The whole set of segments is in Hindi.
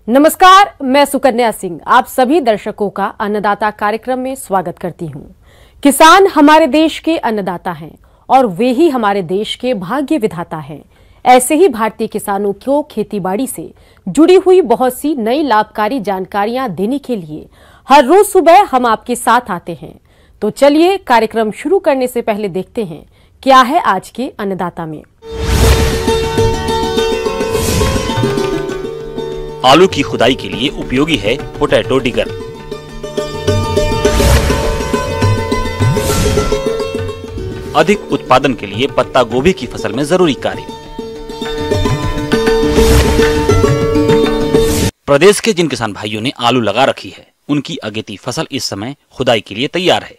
नमस्कार, मैं सुकन्या सिंह आप सभी दर्शकों का अन्नदाता कार्यक्रम में स्वागत करती हूं। किसान हमारे देश के अन्नदाता हैं और वे ही हमारे देश के भाग्य विधाता हैं। ऐसे ही भारतीय किसानों को खेतीबाड़ी से जुड़ी हुई बहुत सी नई लाभकारी जानकारियां देने के लिए हर रोज सुबह हम आपके साथ आते हैं। तो चलिए कार्यक्रम शुरू करने से पहले देखते हैं क्या है आज के अन्नदाता में। आलू की खुदाई के लिए उपयोगी है पोटैटो डिगर। अधिक उत्पादन के लिए पत्ता गोभी की फसल में जरूरी कार्य। प्रदेश के जिन किसान भाइयों ने आलू लगा रखी है उनकी अगेती फसल इस समय खुदाई के लिए तैयार है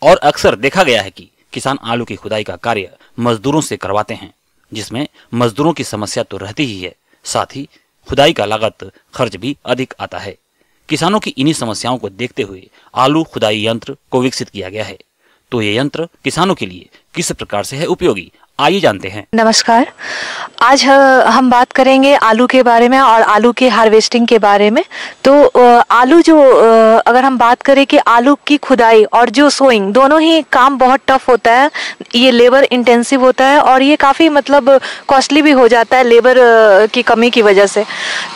और अक्सर देखा गया है कि किसान आलू की खुदाई का कार्य मजदूरों से करवाते हैं, जिसमें मजदूरों की समस्या तो रहती ही है, साथ ही खुदाई का लागत खर्च भी अधिक आता है। किसानों की इन्हीं समस्याओं को देखते हुए आलू खुदाई यंत्र को विकसित किया गया है। तो ये यंत्र किसानों के लिए किस प्रकार से है उपयोगी, आइए जानते हैं। नमस्कार, आज हम बात करेंगे आलू के बारे में और आलू के हार्वेस्टिंग के बारे में। तो आलू जो अगर हम बात करें कि आलू की खुदाई और जो सोइंग दोनों ही काम बहुत टफ होता है, ये लेबर इंटेंसिव होता है और ये काफ़ी मतलब कॉस्टली भी हो जाता है लेबर की कमी की वजह से।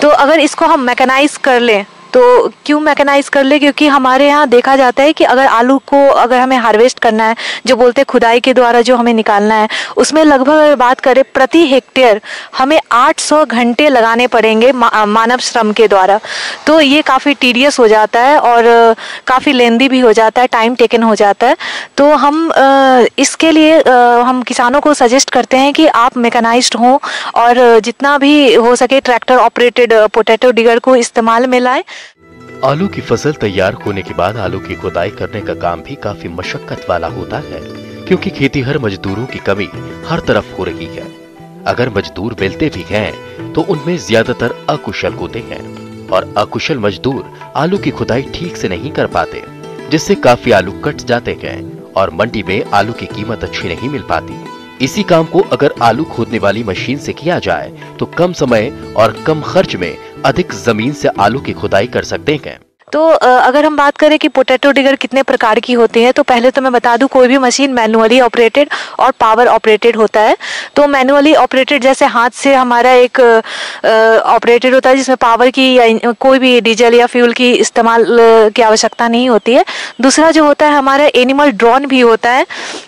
तो अगर इसको हम मैकेनाइज कर लें तो क्यों मैकेनाइज कर ले, क्योंकि हमारे यहाँ देखा जाता है कि अगर आलू को अगर हमें हार्वेस्ट करना है, जो बोलते हैं खुदाई के द्वारा जो हमें निकालना है, उसमें लगभग अगर बात करें प्रति हेक्टेयर हमें 800 घंटे लगाने पड़ेंगे मानव श्रम के द्वारा। तो ये काफ़ी टीडियस हो जाता है और काफ़ी लेंदी भी हो जाता है, टाइम टेकन हो जाता है। तो हम इसके लिए हम किसानों को सजेस्ट करते हैं कि आप मैकेनाइज्ड हों और जितना भी हो सके ट्रैक्टर ऑपरेटेड पोटैटो डिगर को इस्तेमाल में लाएं। आलू की फसल तैयार होने के बाद आलू की खुदाई करने का काम भी काफी मशक्कत वाला होता है, क्योंकि खेतीहर मजदूरों की कमी हर तरफ हो रही है। अगर मजदूर मिलते भी हैं तो उनमें ज्यादातर अकुशल होते हैं और अकुशल मजदूर आलू की खुदाई ठीक से नहीं कर पाते, जिससे काफी आलू कट जाते हैं और मंडी में आलू की कीमत अच्छी नहीं मिल पाती। इसी काम को अगर आलू खोदने वाली मशीन से किया जाए तो कम समय और कम खर्च में अधिक जमीन से आलू की खुदाई कर सकते हैं। तो अगर हम बात करें कि पोटैटो डिगर कितने प्रकार की होती है, तो पहले तो मैं बता दूं कोई भी मशीन मैनुअली ऑपरेटेड और पावर ऑपरेटेड होता है। तो मैनुअली ऑपरेटेड जैसे हाथ से हमारा एक ऑपरेटेड होता है जिसमें पावर की या कोई भी डीजल या फ्यूल की इस्तेमाल की आवश्यकता नहीं होती है। दूसरा जो होता है हमारा एनिमल ड्रोन भी होता है,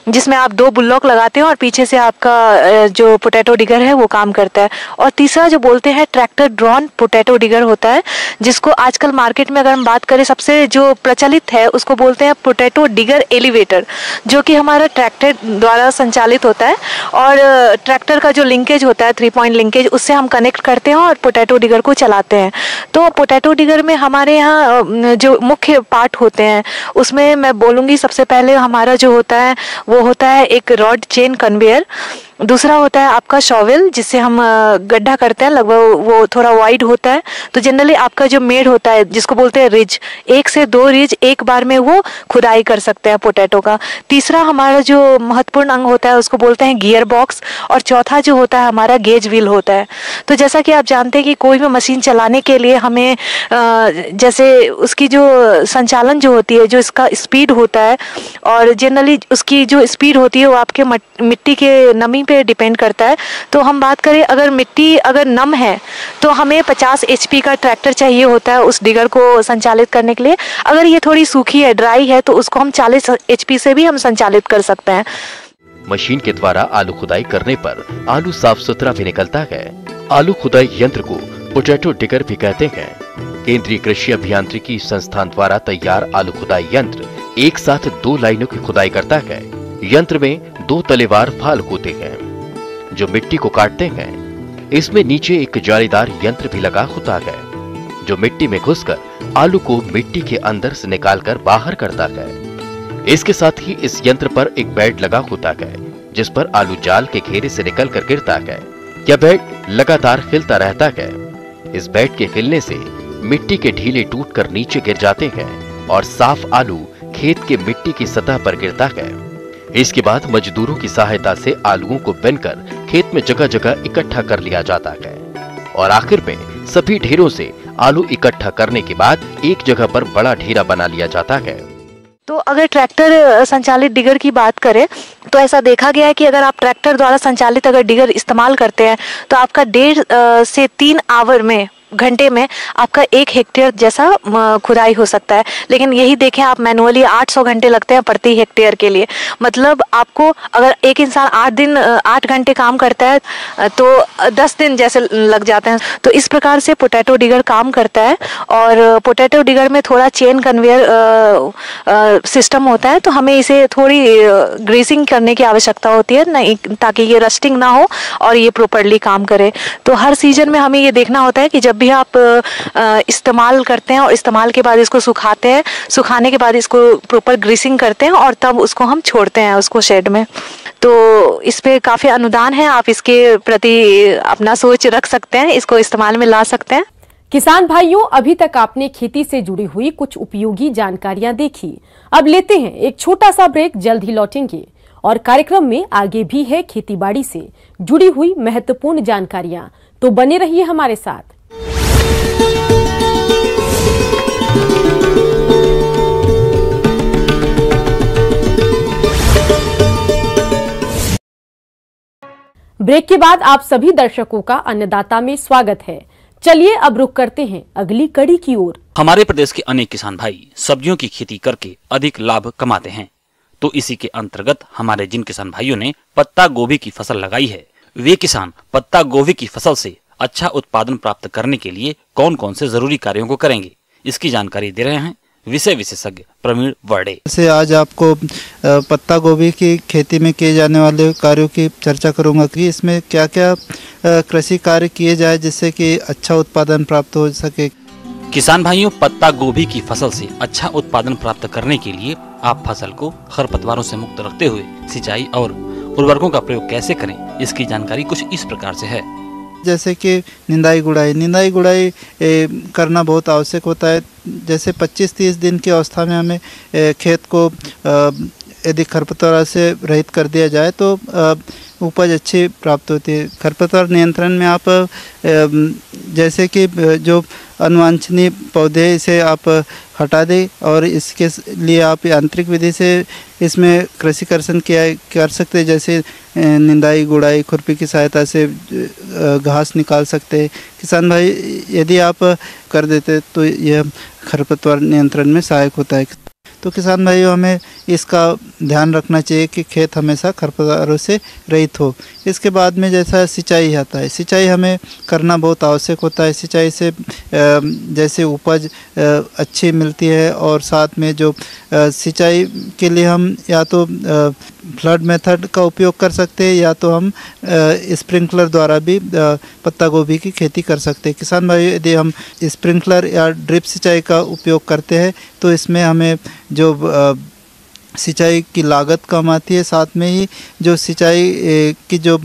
जिसमें आप 2 बुल्लॉक लगाते हैं और पीछे से आपका जो पोटैटो डिगर है वो काम करता है। और तीसरा जो बोलते हैं ट्रैक्टर ड्रोन पोटैटो डिगर होता है, जिसको आजकल मार्केट में अगर हम बात करें सबसे जो प्रचलित है उसको बोलते हैं पोटैटो डिगर एलिवेटर, जो कि हमारा ट्रैक्टर द्वारा संचालित होता है और ट्रैक्टर का जो लिंकेज होता है 3 पॉइंट लिंकेज, उससे हम कनेक्ट करते हैं और पोटैटो डिगर को चलाते हैं। तो पोटैटो डिगर में हमारे यहाँ जो मुख्य पार्ट होते हैं उसमें मैं बोलूँगी सबसे पहले हमारा जो होता है वो होता है एक रॉड चेन कन्वेयर। दूसरा होता है आपका शॉवेल, जिससे हम गड्ढा करते हैं, लगभग वो थोड़ा वाइड होता है। तो जनरली आपका जो मेड होता है जिसको बोलते हैं रिज, 1 से 2 रिज एक बार में वो खुदाई कर सकते हैं पोटैटो का। तीसरा हमारा जो महत्वपूर्ण अंग होता है उसको बोलते हैं गियर बॉक्स और चौथा जो होता है हमारा गेज व्हील होता है। तो जैसा कि आप जानते हैं कि कोई भी मशीन चलाने के लिए हमें जैसे उसकी जो संचालन जो होती है, जो इसका स्पीड होता है और जनरली उसकी जो स्पीड होती है वो आपके मिट्टी के नमी पे डिपेंड करता है। तो हम बात करें अगर मिट्टी अगर नम है तो हमें 50 HP का ट्रैक्टर चाहिए होता है उस डिगर को संचालित करने के लिए। अगर ये थोड़ी सूखी है, ड्राई है, तो उसको हम 40 HP से भी हम संचालित कर सकते हैं। मशीन के द्वारा आलू खुदाई करने पर आलू साफ सुथरा भी निकलता है। आलू खुदाई यंत्र को पोटैटो डिगर भी कहते हैं। केंद्रीय कृषि अभियांत्रिकी संस्थान द्वारा तैयार आलू खुदाई यंत्र एक साथ 2 लाइनों की खुदाई करता है। यंत्र में 2 तलेवार फाल होते हैं जो मिट्टी को काटते हैं। इसमें नीचे एक जालीदार यंत्र भी लगा होता है जो मिट्टी में घुसकर आलू को मिट्टी के अंदर से निकालकर बाहर करता है। इसके साथ ही इस यंत्र पर एक बेड लगा होता है जिस पर आलू जाल के घेरे से निकलकर गिरता है। यह बेड लगातार हिलता रहता है। इस बेड के हिलने से मिट्टी के ढीले टूटकर नीचे गिर जाते हैं और साफ आलू खेत के मिट्टी की सतह पर गिरता है। इसके बाद मजदूरों की सहायता से आलूओं को बिनकर खेत में जगह जगह इकट्ठा कर लिया जाता है और आखिर में सभी ढेरों से आलू इकट्ठा करने के बाद एक जगह पर बड़ा ढेरा बना लिया जाता है। तो अगर ट्रैक्टर संचालित डिगर की बात करें तो ऐसा देखा गया है कि अगर आप ट्रैक्टर द्वारा संचालित अगर डिगर इस्तेमाल करते हैं तो आपका 1.5 से 3 आवर में घंटे में आपका 1 हेक्टेयर जैसा खुदाई हो सकता है। लेकिन यही देखें आप मैनुअली 800 घंटे लगते हैं प्रति हेक्टेयर के लिए। मतलब आपको अगर एक इंसान 8 घंटे काम करता है तो 10 दिन जैसे लग जाते हैं। तो इस प्रकार से पोटैटो डिगर काम करता है। और पोटैटो डिगर में थोड़ा चेन कन्वेयर सिस्टम होता है, तो हमें इसे थोड़ी ग्रीसिंग करने की आवश्यकता होती है नहीं, ताकि ये रस्टिंग ना हो और ये प्रॉपर्ली काम करे। तो हर सीजन में हमें ये देखना होता है कि जब भी आप इस्तेमाल करते हैं और इस्तेमाल के बाद इसको सुखाते हैं, सुखाने के बाद इसको प्रॉपर ग्रीसिंग करते हैं और तब उसको हम छोड़ते हैं उसको शेड में। तो इस पे काफ़ी अनुदान है, आप इसके प्रति अपना सोच रख सकते हैं, इसको इस्तेमाल में ला सकते हैं। किसान भाइयों, अभी तक आपने खेती से जुड़ी हुई कुछ उपयोगी जानकारियां देखी। अब लेते हैं एक छोटा सा ब्रेक, जल्द ही लौटेंगे और कार्यक्रम में आगे भी है खेतीबाड़ी से जुड़ी हुई महत्वपूर्ण जानकारियां, तो बने रहिए हमारे साथ। ब्रेक के बाद आप सभी दर्शकों का अन्नदाता में स्वागत है। चलिए अब रुक करते हैं अगली कड़ी की ओर। हमारे प्रदेश के अनेक किसान भाई सब्जियों की खेती करके अधिक लाभ कमाते हैं, तो इसी के अंतर्गत हमारे जिन किसान भाइयों ने पत्ता गोभी की फसल लगाई है, वे किसान पत्ता गोभी की फसल से अच्छा उत्पादन प्राप्त करने के लिए कौन कौन से जरूरी कार्यों को करेंगे, इसकी जानकारी दे रहे हैं विषय विशेषज्ञ प्रवीण वर्डे से। आज आपको पत्ता गोभी की खेती में किए जाने वाले कार्यों की चर्चा करूंगा कि इसमें क्या क्या कृषि कार्य किए जाए जिससे कि अच्छा उत्पादन प्राप्त हो सके। किसान भाइयों, पत्ता गोभी की फसल से अच्छा उत्पादन प्राप्त करने के लिए आप फसल को खरपतवारों से मुक्त रखते हुए सिंचाई और उर्वरकों का प्रयोग कैसे करें, इसकी जानकारी कुछ इस प्रकार से है। जैसे कि निंदाई गुड़ाई करना बहुत आवश्यक होता है। जैसे 25-30 दिन की अवस्था में हमें खेत को यदि खरपतवार से रहित कर दिया जाए तो उपज अच्छी प्राप्त होती है। खरपतवार नियंत्रण में आप जैसे कि जो अनवांछनीय पौधे इसे आप हटा दें और इसके लिए आप यांत्रिक विधि से इसमें कृषि कर्षण कर सकते हैं। जैसे निंदाई गुड़ाई खुरपी की सहायता से घास निकाल सकते हैं। किसान भाई यदि आप कर देते तो यह खरपतवार नियंत्रण में सहायक होता है। तो किसान भाइयों, हमें इसका ध्यान रखना चाहिए कि खेत हमेशा खरपतवारों से रहित हो। इसके बाद में जैसा सिंचाई आता है, सिंचाई हमें करना बहुत आवश्यक होता है। सिंचाई से जैसे उपज अच्छी मिलती है और साथ में जो सिंचाई के लिए हम या तो फ्लड मेथड का उपयोग कर सकते हैं या तो हम स्प्रिंकलर द्वारा भी पत्ता गोभी की खेती कर सकते हैं। किसान भाई, यदि हम स्प्रिंकलर या ड्रिप सिंचाई का उपयोग करते हैं तो इसमें हमें जो सिंचाई की लागत कम आती है, साथ में ही जो सिंचाई की जो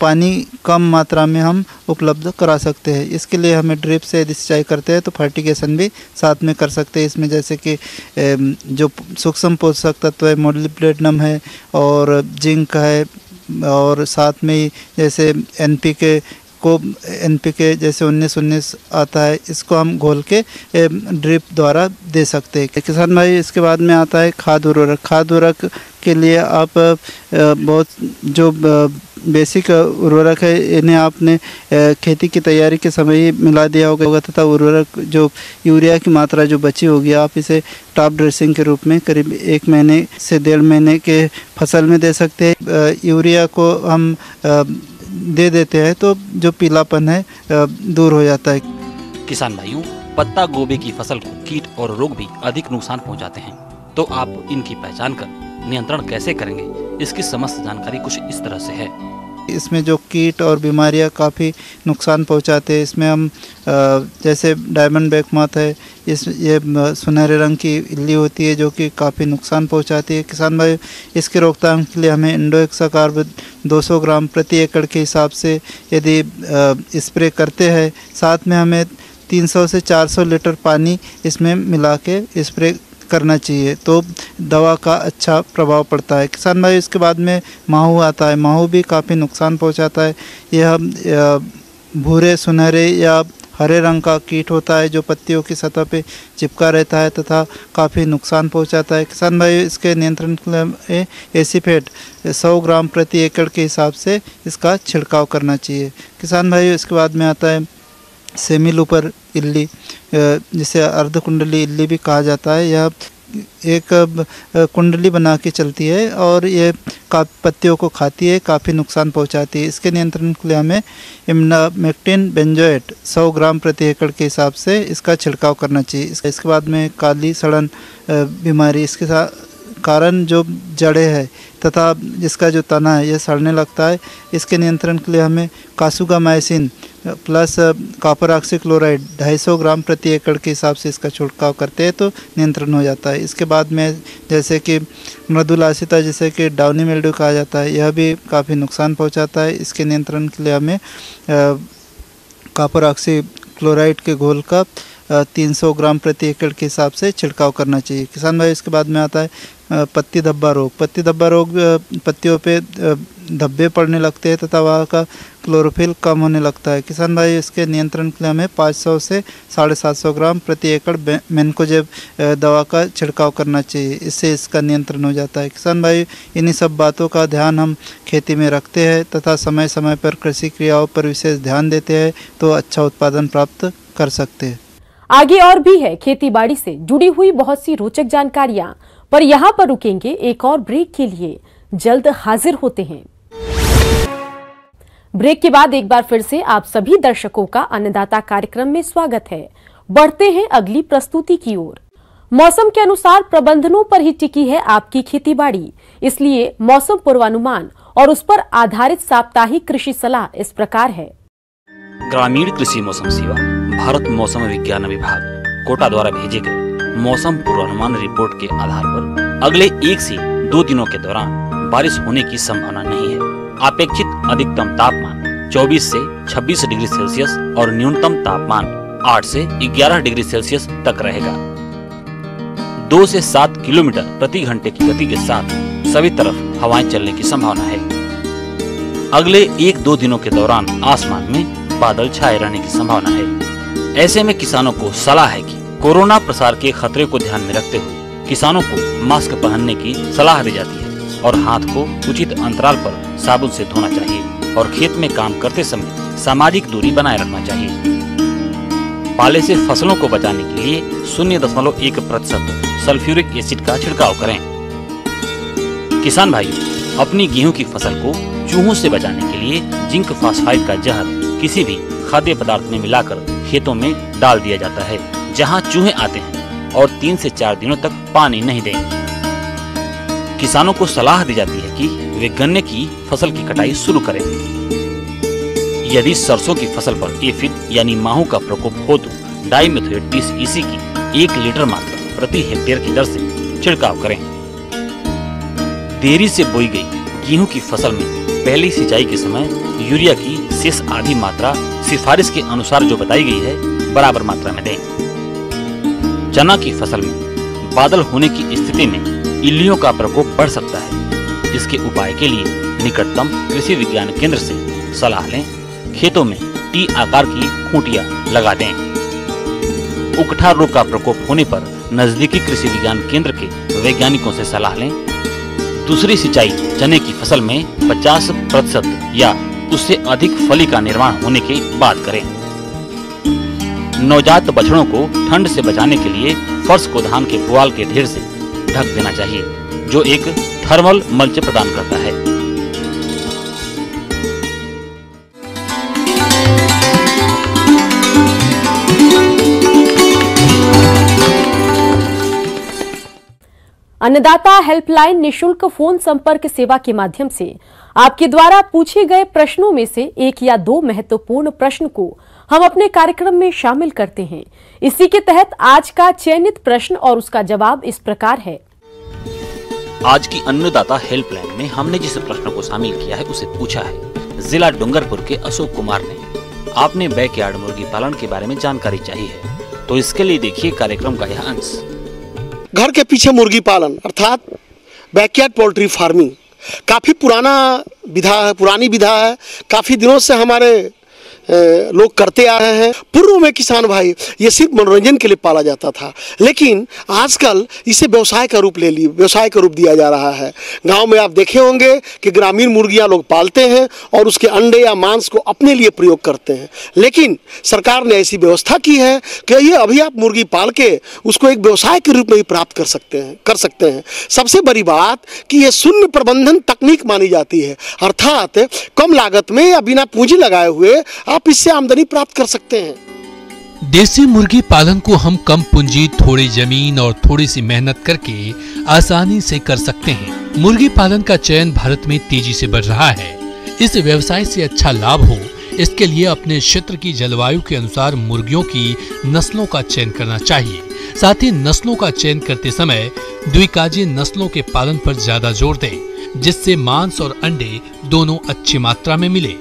पानी कम मात्रा में हम उपलब्ध करा सकते हैं। इसके लिए हमें ड्रिप से यदि सिंचाई करते हैं तो फर्टिगेशन भी साथ में कर सकते हैं। इसमें जैसे कि जो सूक्ष्म पोषक तत्व है, मोलिब्डेनम है और जिंक है, और साथ में ही जैसे एनपीके जैसे 19-19 आता है, इसको हम घोल के ड्रिप द्वारा दे सकते हैं। किसान भाई, इसके बाद में आता है खाद उर्वरक के लिए आप बहुत जो बेसिक उर्वरक है इन्हें आपने खेती की तैयारी के समय ही मिला दिया होगा तथा उर्वरक जो यूरिया की मात्रा जो बची होगी आप इसे टॉप ड्रेसिंग के रूप में करीब 1 महीने से 1.5 महीने के फसल में दे सकते हैं। यूरिया को हम दे देते हैं तो जो पीलापन है दूर हो जाता है। किसान भाइयों, पत्ता गोभी की फसल को कीट और रोग भी अधिक नुकसान पहुंचाते हैं, तो आप इनकी पहचान कर नियंत्रण कैसे करेंगे, इसकी समस्त जानकारी कुछ इस तरह से है। इसमें जो कीट और बीमारियां काफ़ी नुकसान पहुंचाते हैं, इसमें हम जैसे डायमंड बैक मोथ है, ये सुनहरे रंग की इल्ली होती है जो कि काफ़ी नुकसान पहुंचाती है। किसान भाई, इसकी रोकथाम के लिए हमें इंडोहेक्साकार्ब 200 ग्राम प्रति एकड़ के हिसाब से यदि स्प्रे करते हैं, साथ में हमें 300 से 400 लीटर पानी इसमें मिला के स्प्रे करना चाहिए, तो दवा का अच्छा प्रभाव पड़ता है। किसान भाई, इसके बाद में माहू आता है। माहू भी काफ़ी नुकसान पहुंचाता है। यह भूरे, सुनहरे या हरे रंग का कीट होता है जो पत्तियों की सतह पे चिपका रहता है तथा काफ़ी नुकसान पहुंचाता है। किसान भाई इसके नियंत्रण के लिए एसीफेट 100 ग्राम प्रति एकड़ के हिसाब से इसका छिड़काव करना चाहिए। किसान भाई इसके बाद में आता है सेमी लूपर इल्ली, जिसे अर्धकुंडली इल्ली भी कहा जाता है। यह एक कुंडली बना के चलती है और ये पत्तियों को खाती है, काफ़ी नुकसान पहुंचाती है। इसके नियंत्रण के लिए हमें इम्नामेक्टिन बेंजोएट 100 ग्राम प्रति एकड़ के हिसाब से इसका छिड़काव करना चाहिए। इसके बाद में काली सड़न बीमारी, इसके साथ कारण जो जड़ें है तथा जिसका जो तना है यह सड़ने लगता है। इसके नियंत्रण के लिए हमें कासुगामाइसिन प्लस कॉपर ऑक्सीक्लोराइड 250 ग्राम प्रति एकड़ के हिसाब से इसका छिड़काव करते हैं तो नियंत्रण हो जाता है। इसके बाद में जैसे कि मृदुलासिता, जैसे कि डाउनी मिल्ड्यू कहा जाता है, यह भी काफ़ी नुकसान पहुंचाता है। इसके नियंत्रण के लिए हमें कॉपर ऑक्सीक्लोराइड के घोल का 300 ग्राम प्रति एकड़ के हिसाब से छिड़काव करना चाहिए। किसान भाई इसके बाद में आता है पत्ती धब्बा रोग। पत्ती धब्बा रोग पत्तियों पे धब्बे पड़ने लगते हैं तथा वहाँ का क्लोरोफिल कम होने लगता है। किसान भाई इसके नियंत्रण के लिए हमें 500 से 750 ग्राम प्रति एकड़ मेनकोजेब दवा का छिड़काव करना चाहिए, इससे इसका नियंत्रण हो जाता है। किसान भाई इन्हीं सब बातों का ध्यान हम खेती में रखते हैं तथा समय समय पर कृषि क्रियाओं पर विशेष ध्यान देते हैं तो अच्छा उत्पादन प्राप्त कर सकते हैं। आगे और भी है खेती बाड़ी से जुड़ी हुई बहुत सी रोचक जानकारियां, पर यहाँ पर रुकेंगे एक और ब्रेक के लिए। जल्द हाजिर होते हैं। ब्रेक के बाद एक बार फिर से आप सभी दर्शकों का अन्नदाता कार्यक्रम में स्वागत है। बढ़ते हैं अगली प्रस्तुति की ओर। मौसम के अनुसार प्रबंधनों पर ही टिकी है आपकी खेतीबाड़ी, इसलिए मौसम पूर्वानुमान और उस पर आधारित साप्ताहिक कृषि सलाह इस प्रकार है। ग्रामीण कृषि मौसम सेवा भारत मौसम विज्ञान विभाग कोटा द्वारा भेजे गए मौसम पूर्वानुमान रिपोर्ट के आधार पर अगले 1 से 2 दिनों के दौरान बारिश होने की संभावना नहीं है। अपेक्षित अधिकतम तापमान 24 से 26 डिग्री सेल्सियस और न्यूनतम तापमान 8 से 11 डिग्री सेल्सियस तक रहेगा। 2 से 7 किलोमीटर प्रति घंटे की गति के साथ सभी तरफ हवाएं चलने की संभावना है। अगले 1-2 दिनों के दौरान आसमान में बादल छाए रहने की संभावना है। ऐसे में किसानों को सलाह है कि कोरोना प्रसार के खतरे को ध्यान में रखते हुए किसानों को मास्क पहनने की सलाह दी जाती है और हाथ को उचित अंतराल पर साबुन से धोना चाहिए और खेत में काम करते समय सामाजिक दूरी बनाए रखना चाहिए। पाले से फसलों को बचाने के लिए 0.1% सल्फ्यूरिक एसिड का छिड़काव करें। किसान भाई अपनी गेहूं की फसल को चूहों से बचाने के लिए जिंक फॉस्फाइड का जहर किसी भी खाद्य पदार्थ में मिलाकर खेतों में डाल दिया जाता है जहां चूहे आते हैं और 3 से 4 दिनों तक पानी नहीं दें। किसानों को सलाह दी जाती है कि वे गन्ने की फसल की कटाई शुरू करें। यदि सरसों की फसल पर एफिड यानी माहू का प्रकोप हो तो डाइमेथोएट 30 EC की 1 लीटर मात्रा प्रति हेक्टेयर की दर से छिड़काव करें। देरी से बोई गई गेहूं की फसल में पहली सिंचाई के समय यूरिया की शेष आधी मात्रा सिफारिश के अनुसार जो बताई गई है बराबर मात्रा में दें। चना की फसल में बादल होने की स्थिति में इल्लियों का प्रकोप बढ़ सकता है। इसके उपाय के लिए निकटतम कृषि विज्ञान केंद्र से सलाह लें। खेतों में टी आकार की खूंटियां लगा दें। उकठा रोग का प्रकोप होने पर नजदीकी कृषि विज्ञान केंद्र के वैज्ञानिकों से सलाह लें। दूसरी सिंचाई चने की फसल में 50% या उससे अधिक फली का निर्माण होने के बाद करें। नवजात बछड़ों को ठंड से बचाने के लिए फर्श को धान के पुआल के ढेर से ढक देना चाहिए, जो एक थर्मल मल्च प्रदान करता है। अन्नदाता हेल्पलाइन निशुल्क फोन संपर्क सेवा के माध्यम से आपके द्वारा पूछे गए प्रश्नों में से 1 या 2 महत्वपूर्ण प्रश्न को हम अपने कार्यक्रम में शामिल करते हैं। इसी के तहत आज का चयनित प्रश्न और उसका जवाब इस प्रकार है। आज की अन्नदाता हेल्पलाइन में हमने जिस प्रश्न को शामिल किया है उसे पूछा है जिला डूंगरपुर के अशोक कुमार ने। आपने बैकयार्ड मुर्गी पालन के बारे में जानकारी चाहिए है, तो इसके लिए देखिए कार्यक्रम का यह अंश। घर के पीछे मुर्गी पालन अर्थात बैकयार्ड पोल्ट्री फार्मिंग काफ़ी पुरानी विधा है। काफ़ी दिनों से हमारे लोग करते आ रहे हैं। पूर्व में किसान भाई ये सिर्फ मनोरंजन के लिए पाला जाता था, लेकिन आजकल इसे व्यवसाय का रूप व्यवसाय का रूप दिया जा रहा है। गांव में आप देखे होंगे कि ग्रामीण मुर्गियां लोग पालते हैं और उसके अंडे या मांस को अपने लिए प्रयोग करते हैं, लेकिन सरकार ने ऐसी व्यवस्था की है कि ये अभी आप मुर्गी पाल के उसको एक व्यवसाय के रूप में भी प्राप्त कर सकते हैं। सबसे बड़ी बात कि ये शून्य प्रबंधन तकनीक मानी जाती है, अर्थात कम लागत में या बिना पूंजी लगाए हुए आप इससे आमदनी प्राप्त कर सकते हैं। देसी मुर्गी पालन को हम कम पूंजी, थोड़ी जमीन और थोड़ी सी मेहनत करके आसानी से कर सकते हैं। मुर्गी पालन का चयन भारत में तेजी से बढ़ रहा है। इस व्यवसाय से अच्छा लाभ हो, इसके लिए अपने क्षेत्र की जलवायु के अनुसार मुर्गियों की नस्लों का चयन करना चाहिए। साथ ही नस्लों का चयन करते समय द्विकाजीय नस्लों के पालन पर ज्यादा जोर दें, जिससे मांस और अंडे दोनों अच्छी मात्रा में मिले।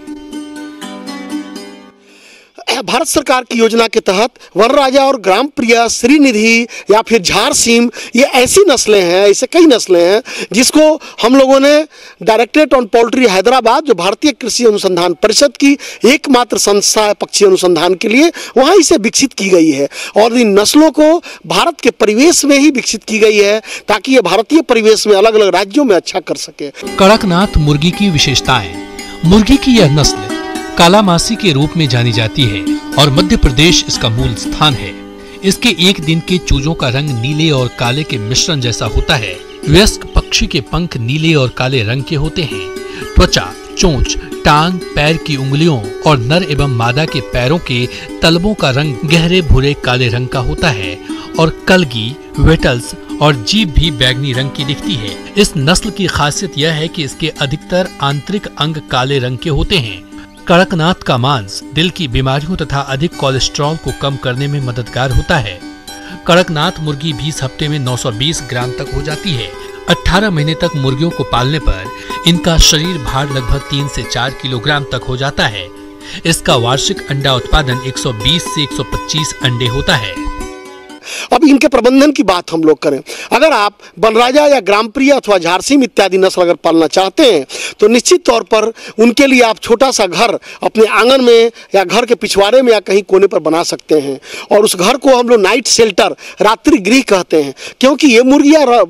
भारत सरकार की योजना के तहत वनराजा और ग्राम प्रिय, श्रीनिधि या फिर झारसीम, ये ऐसी नस्लें हैं, ऐसे कई नस्लें हैं जिसको हम लोगों ने डायरेक्टरेट ऑन पोल्ट्री हैदराबाद, जो भारतीय कृषि अनुसंधान परिषद की एकमात्र संस्था है पक्षी अनुसंधान के लिए, वहाँ इसे विकसित की गई है। और इन नस्लों को भारत के परिवेश में ही विकसित की गई है ताकि ये भारतीय परिवेश में अलग अलग राज्यों में अच्छा कर सके। कड़कनाथ मुर्गी की विशेषताएं। मुर्गी की यह नस्ल कालामासी के रूप में जानी जाती है और मध्य प्रदेश इसका मूल स्थान है। इसके एक दिन के चूजों का रंग नीले और काले के मिश्रण जैसा होता है। वयस्क पक्षी के पंख नीले और काले रंग के होते हैं। त्वचा, चोंच, टांग, पैर की उंगलियों और नर एवं मादा के पैरों के तलवों का रंग गहरे भूरे काले रंग का होता है और कलगी, वेटल्स और जीभ भी बैगनी रंग की दिखती है। इस नस्ल की खासियत यह है कि इसके अधिकतर आंतरिक अंग काले रंग के होते हैं। कड़कनाथ का मांस दिल की बीमारियों तथा अधिक कोलेस्ट्रॉल को कम करने में मददगार होता है। कड़कनाथ मुर्गी 20 हफ्ते में 920 ग्राम तक हो जाती है। 18 महीने तक मुर्गियों को पालने पर इनका शरीर भार लगभग 3 से 4 किलोग्राम तक हो जाता है। इसका वार्षिक अंडा उत्पादन 120 से 125 अंडे होता है। अब इनके प्रबंधन की बात हम लोग करें, अगर आप बनराजा या ग्राम प्रिय अथवा झारसीम इत्यादि नस्ल अगर पालना चाहते हैं तो निश्चित तौर पर उनके लिए आप छोटा सा घर अपने आंगन में या घर के पिछवाड़े में या कहीं कोने पर बना सकते हैं। और उस घर को हम लोग नाइट शेल्टर, रात्रि गृह कहते हैं, क्योंकि ये मुर्गियाँ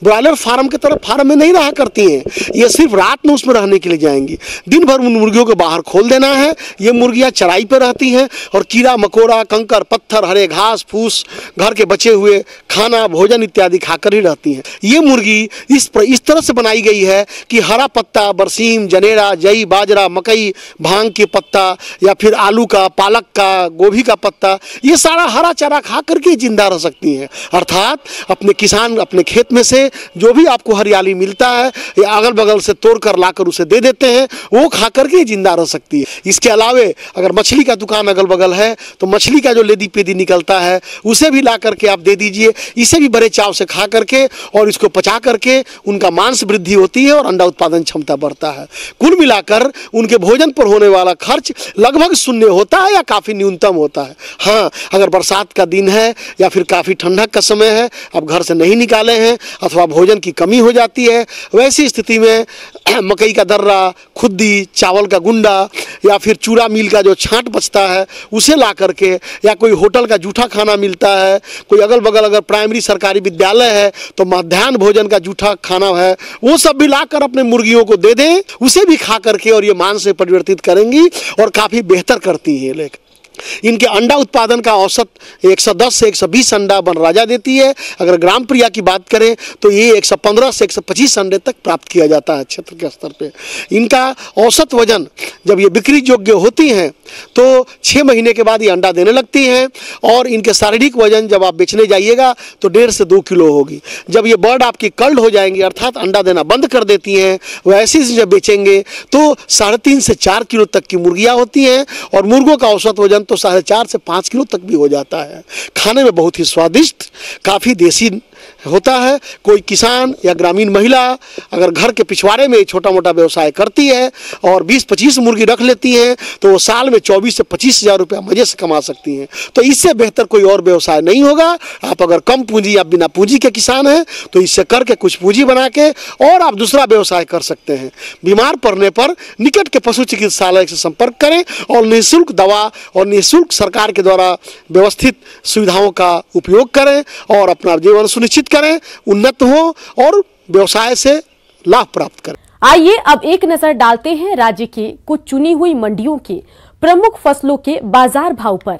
ब्रॉयलर फार्म की तरह फार्म में नहीं रहा करती हैं। ये सिर्फ रात में उसमें रहने के लिए जाएंगी। दिन भर उन मुर्गियों को बाहर खोल देना है। ये मुर्गियां चराई पर रहती हैं और कीड़ा मकोड़ा, कंकर, पत्थर, हरे घास फूस, घर के बचे हुए खाना भोजन इत्यादि खाकर ही रहती हैं। ये मुर्गी इस तरह से बनाई गई है कि हरा पत्ता, बरसीम, जनेरा, जई, बाजरा, मकई, भांग के पत्ता या फिर आलू का, पालक का, गोभी का पत्ता, ये सारा हरा चारा खा करके जिंदा रह सकती हैं। अर्थात अपने किसान अपने खेत में से जो भी आपको हरियाली मिलता है या अगल बगल से तोड़ कर लाकर उसे दे देते हैं, वो खा करके जिंदा रह सकती है। इसके अलावे अगर मछली का दुकान अगल बगल है तो मछली का जो लेदी पेदी निकलता है उसे भी ला करके आप दे दीजिए। इसे भी बड़े चाव से खा करके और इसको पचा करके उनका मांस वृद्धि होती है और अंडा उत्पादन क्षमता बढ़ता है। कुल मिलाकर उनके भोजन पर होने वाला खर्च लगभग शून्य होता है या काफ़ी न्यूनतम होता है। हाँ, अगर बरसात का दिन है या फिर काफ़ी ठंडक का समय है, आप घर से नहीं निकाले हैं अथवा भोजन की कमी हो जाती है, वैसी स्थिति में मकई का दर्रा, खुद्दी, चावल का गुंडा या फिर चूड़ा मिल का जो छांट बचता है उसे ला करके, या कोई होटल का जूठा खाना मिलता है, कोई अगल बगल अगर प्राइमरी सरकारी विद्यालय है तो मध्याह्न भोजन का जूठा खाना है, वो सब भी लाकर अपने मुर्गियों को दे दें, उसे भी खा करके और ये मांस से परिवर्तित करेंगी और काफ़ी बेहतर करती है। लेकिन इनके अंडा उत्पादन का औसत 110 से 120 अंडा बनराजा देती है। अगर ग्राम प्रिया की बात करें तो ये 115 से 125 अंडे तक प्राप्त किया जाता है क्षेत्र के स्तर पे। इनका औसत वजन जब ये बिक्री योग्य होती हैं तो 6 महीने के बाद ये अंडा देने लगती हैं और इनके शारीरिक वजन जब आप बेचने जाइएगा तो 1.5 से 2 किलो होगी। जब ये बर्ड आपकी कल्ड हो जाएंगी अर्थात अंडा देना बंद कर देती हैं, वैसे जब बेचेंगे तो 3.5 से 4 किलो तक की मुर्गियाँ होती हैं और मुर्गों का औसत वजन तो 4.5 से 5 किलो तक भी हो जाता है। खाने में बहुत ही स्वादिष्ट, काफ़ी देसी होता है। कोई किसान या ग्रामीण महिला अगर घर के पिछवाड़े में छोटा मोटा व्यवसाय करती है और 20-25 मुर्गी रख लेती हैं तो वो साल में 24 से 25 हज़ार रुपया मजे से कमा सकती हैं। तो इससे बेहतर कोई और व्यवसाय नहीं होगा। आप अगर कम पूंजी या बिना पूंजी के किसान हैं तो इससे करके कुछ पूंजी बना के और आप दूसरा व्यवसाय कर सकते हैं। बीमार पड़ने पर निकट के पशु चिकित्सालय से संपर्क करें और निःशुल्क दवा और निःशुल्क सरकार के द्वारा व्यवस्थित सुविधाओं का उपयोग करें और अपना जीवन सुनिश्चित करें, उन्नत हो और व्यवसाय से लाभ प्राप्त करें। आइए अब एक नजर डालते हैं राज्य की कुछ चुनी हुई मंडियों के प्रमुख फसलों के बाजार भाव पर।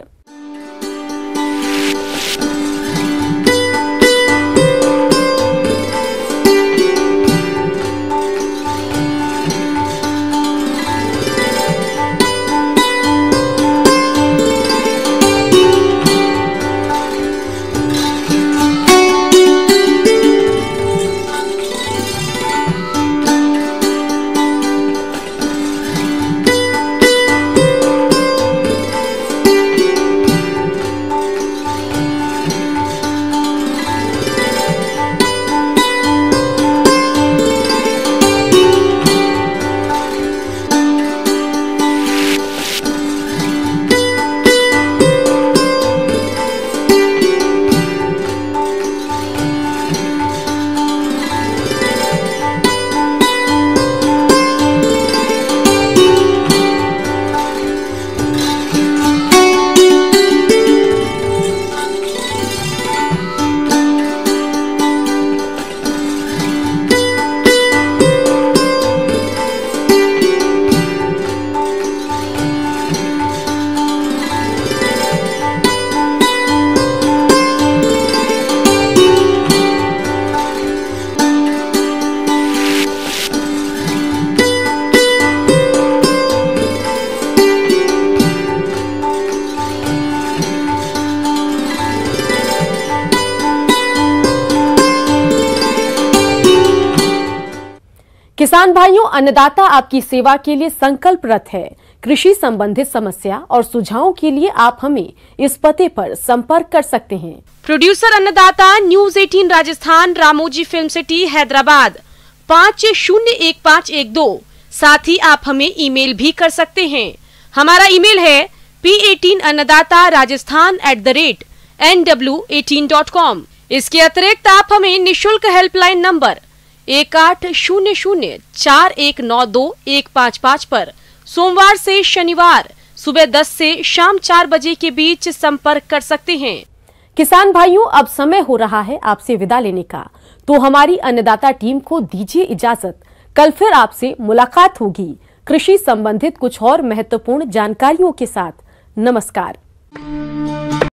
किसान भाइयों, अन्नदाता आपकी सेवा के लिए संकल्परत है। कृषि संबंधित समस्या और सुझावों के लिए आप हमें इस पते पर संपर्क कर सकते हैं। प्रोड्यूसर अन्नदाता, news 18 Rajasthan, Ramoji film city, Hyderabad 501512। साथ ही आप हमें ईमेल भी कर सकते हैं। हमारा ईमेल है p18annadatarajasthan@nw18.com। इसके अतिरिक्त आप हमें निःशुल्क हेल्पलाइन नंबर 18004192-155 पर सोमवार से शनिवार सुबह 10 से शाम 4 बजे के बीच संपर्क कर सकते हैं। किसान भाइयों, अब समय हो रहा है आपसे विदा लेने का, तो हमारी अन्नदाता टीम को दीजिए इजाजत। कल फिर आपसे मुलाकात होगी कृषि संबंधित कुछ और महत्वपूर्ण जानकारियों के साथ। नमस्कार।